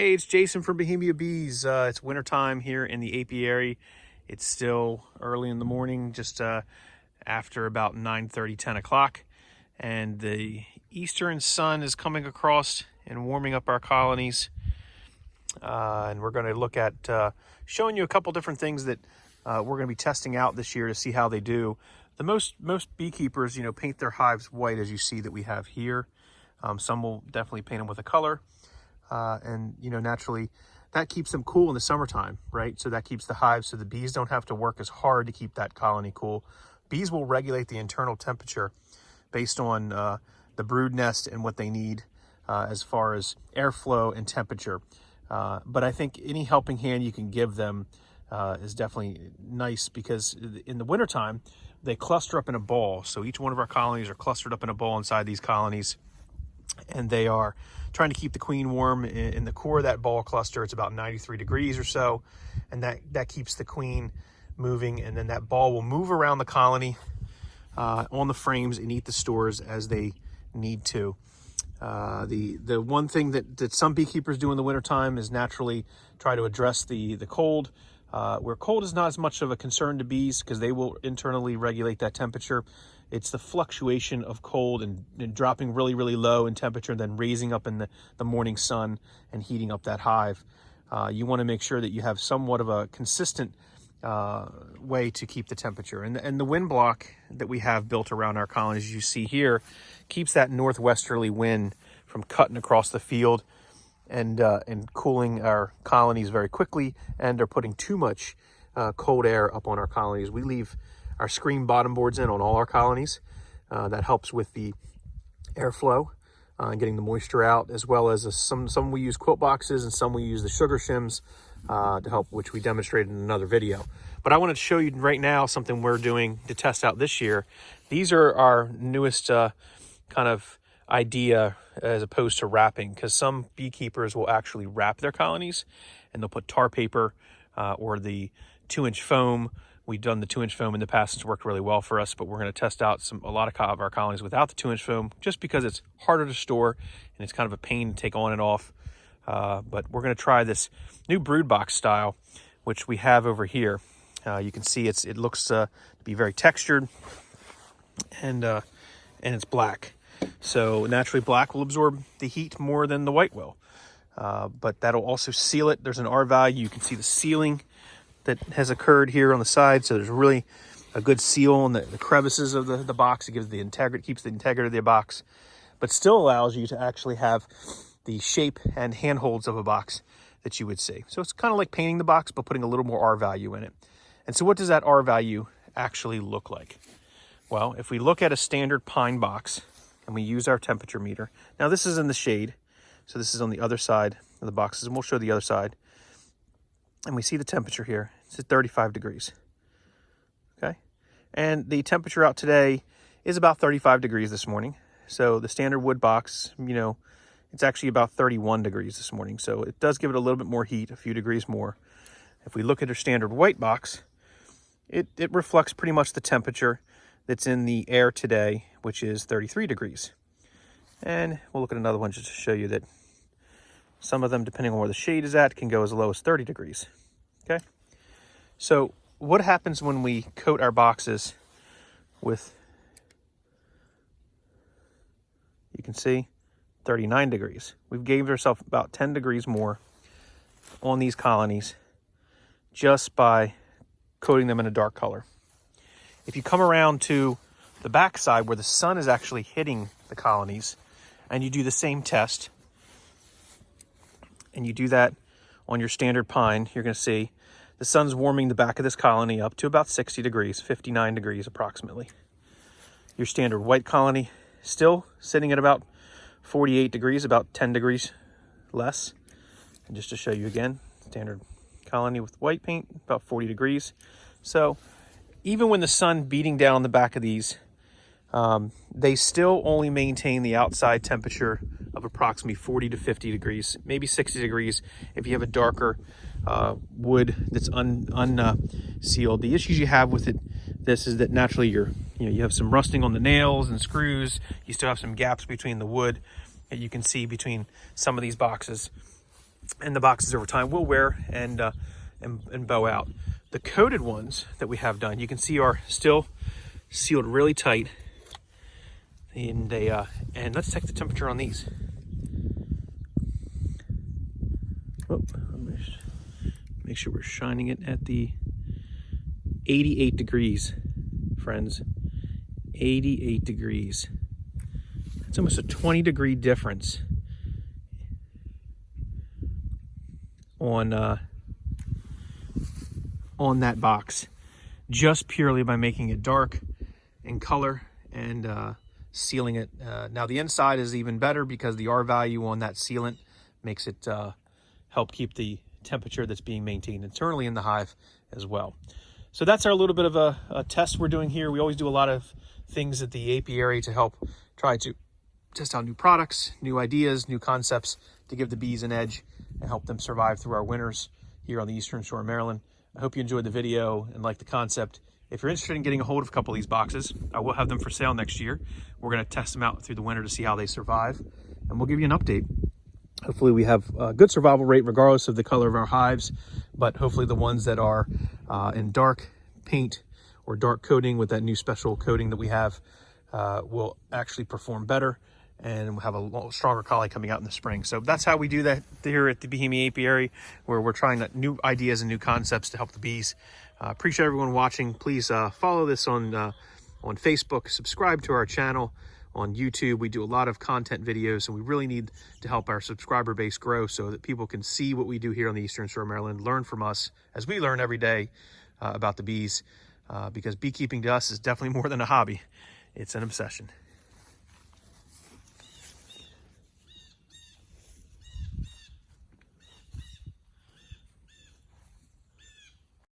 Hey, it's Jason from Bohemia Bees. It's wintertime here in the apiary. It's still early in the morning, just after about 9:30, 10 o'clock. And the eastern sun is coming across and warming up our colonies. And we're going to look at showing you a couple different things that we're going to be testing out this year to see how they do. Most beekeepers, paint their hives white, as you see that we have here. Some will definitely paint them with a color. And naturally that keeps them cool in the summertime, right? So that keeps the hives, so the bees don't have to work as hard to keep that colony cool. Bees will regulate the internal temperature based on the brood nest and what they need as far as airflow and temperature. But I think any helping hand you can give them is definitely nice, because in the wintertime, they cluster up in a ball. So each one of our colonies are clustered up in a ball inside these colonies, and they are trying to keep the queen warm. In the core of that ball cluster, it's about 93 degrees or so, and that keeps the queen moving, and then that ball will move around the colony on the frames and eat the stores as they need to. The one thing that some beekeepers do in the wintertime is naturally try to address the cold, where cold is not as much of a concern to bees because they will internally regulate that temperature. It's the fluctuation of cold and dropping really, really low in temperature, and then raising up in the morning sun and heating up that hive. You want to make sure that you have somewhat of a consistent way to keep the temperature. And the wind block that we have built around our colonies, as you see here, keeps that northwesterly wind from cutting across the field and cooling our colonies very quickly, and are putting too much cold air up on our colonies. We leave our screen bottom boards in on all our colonies. That helps with the airflow and getting the moisture out, as well as some we use quilt boxes, and some we use the sugar shims to help, which we demonstrated in another video. But I wanted to show you right now something we're doing to test out this year. These are our newest kind of idea, as opposed to wrapping, because some beekeepers will actually wrap their colonies, and they'll put tar paper or the 2-inch foam. We've done the 2-inch foam in the past. It's worked really well for us, but we're going to test out a lot of our colonies without the 2-inch foam, just because it's harder to store and it's kind of a pain to take on and off. But we're going to try this new brood box style, which we have over here. You can see it looks to be very textured, and it's black. So naturally black will absorb the heat more than the white will, but that'll also seal it. There's an R value. You can see the sealing that has occurred here on the side. So there's really a good seal on the crevices of the box. It gives the integrity, keeps the integrity of the box, but still allows you to actually have the shape and handholds of a box that you would see. So it's kind of like painting the box, but putting a little more R value in it. And so what does that R value actually look like? Well, if we look at a standard pine box and we use our temperature meter, now this is in the shade, so this is on the other side of the boxes, and we'll show the other side. And we see the temperature here. It's at 35 degrees. Okay. And the temperature out today is about 35 degrees this morning. So the standard wood box, it's actually about 31 degrees this morning. So it does give it a little bit more heat, a few degrees more. If we look at our standard white box, it reflects pretty much the temperature that's in the air today, which is 33 degrees. And we'll look at another one just to show you that some of them, depending on where the shade is at, can go as low as 30 degrees. Okay. So what happens when we coat our boxes with, you can see, 39 degrees. We've gave ourselves about 10 degrees more on these colonies just by coating them in a dark color. If you come around to the back side where the sun is actually hitting the colonies, and you do the same test, and you do that on your standard pine, you're going to see the sun's warming the back of this colony up to about 60 degrees, 59 degrees approximately. Your standard white colony still sitting at about 48 degrees, about 10 degrees less. And just to show you again, standard colony with white paint, about 40 degrees. So even when the sun beating down on the back of these, they still only maintain the outside temperature of approximately 40 to 50 degrees, maybe 60 degrees if you have a darker wood that's unsealed. The issues you have with this is that naturally you have some rusting on the nails and screws. You still have some gaps between the wood that you can see between some of these boxes. and the boxes over time will wear and bow out. The coated ones that we have done, you can see, are still sealed really tight. And and let's check the temperature on these. Oh, make sure we're shining it at the 88 degrees, friends. 88 degrees. It's almost a 20-degree difference on that box, just purely by making it dark in color and sealing it. Now the inside is even better because the R value on that sealant makes it help keep the temperature that's being maintained internally in the hive as well. So that's our little bit of a test we're doing here. We always do a lot of things at the apiary to help try to test out new products, new ideas, new concepts to give the bees an edge and help them survive through our winters here on the Eastern Shore of Maryland. I hope you enjoyed the video and like the concept. If you're interested in getting a hold of a couple of these boxes, I will have them for sale next year. We're going to test them out through the winter to see how they survive, and we'll give you an update. Hopefully we have a good survival rate regardless of the color of our hives, but hopefully the ones that are in dark paint or dark coating with that new special coating that we have will actually perform better, and we'll have a stronger colony coming out in the spring. So that's how we do that here at the Bohemia Apiary, where we're trying new ideas and new concepts to help the bees. Appreciate everyone watching. Please follow this on Facebook, subscribe to our channel on YouTube. We do a lot of content videos, and we really need to help our subscriber base grow so that people can see what we do here on the Eastern Shore of Maryland, learn from us as we learn every day about the bees, because beekeeping to us is definitely more than a hobby. It's an obsession.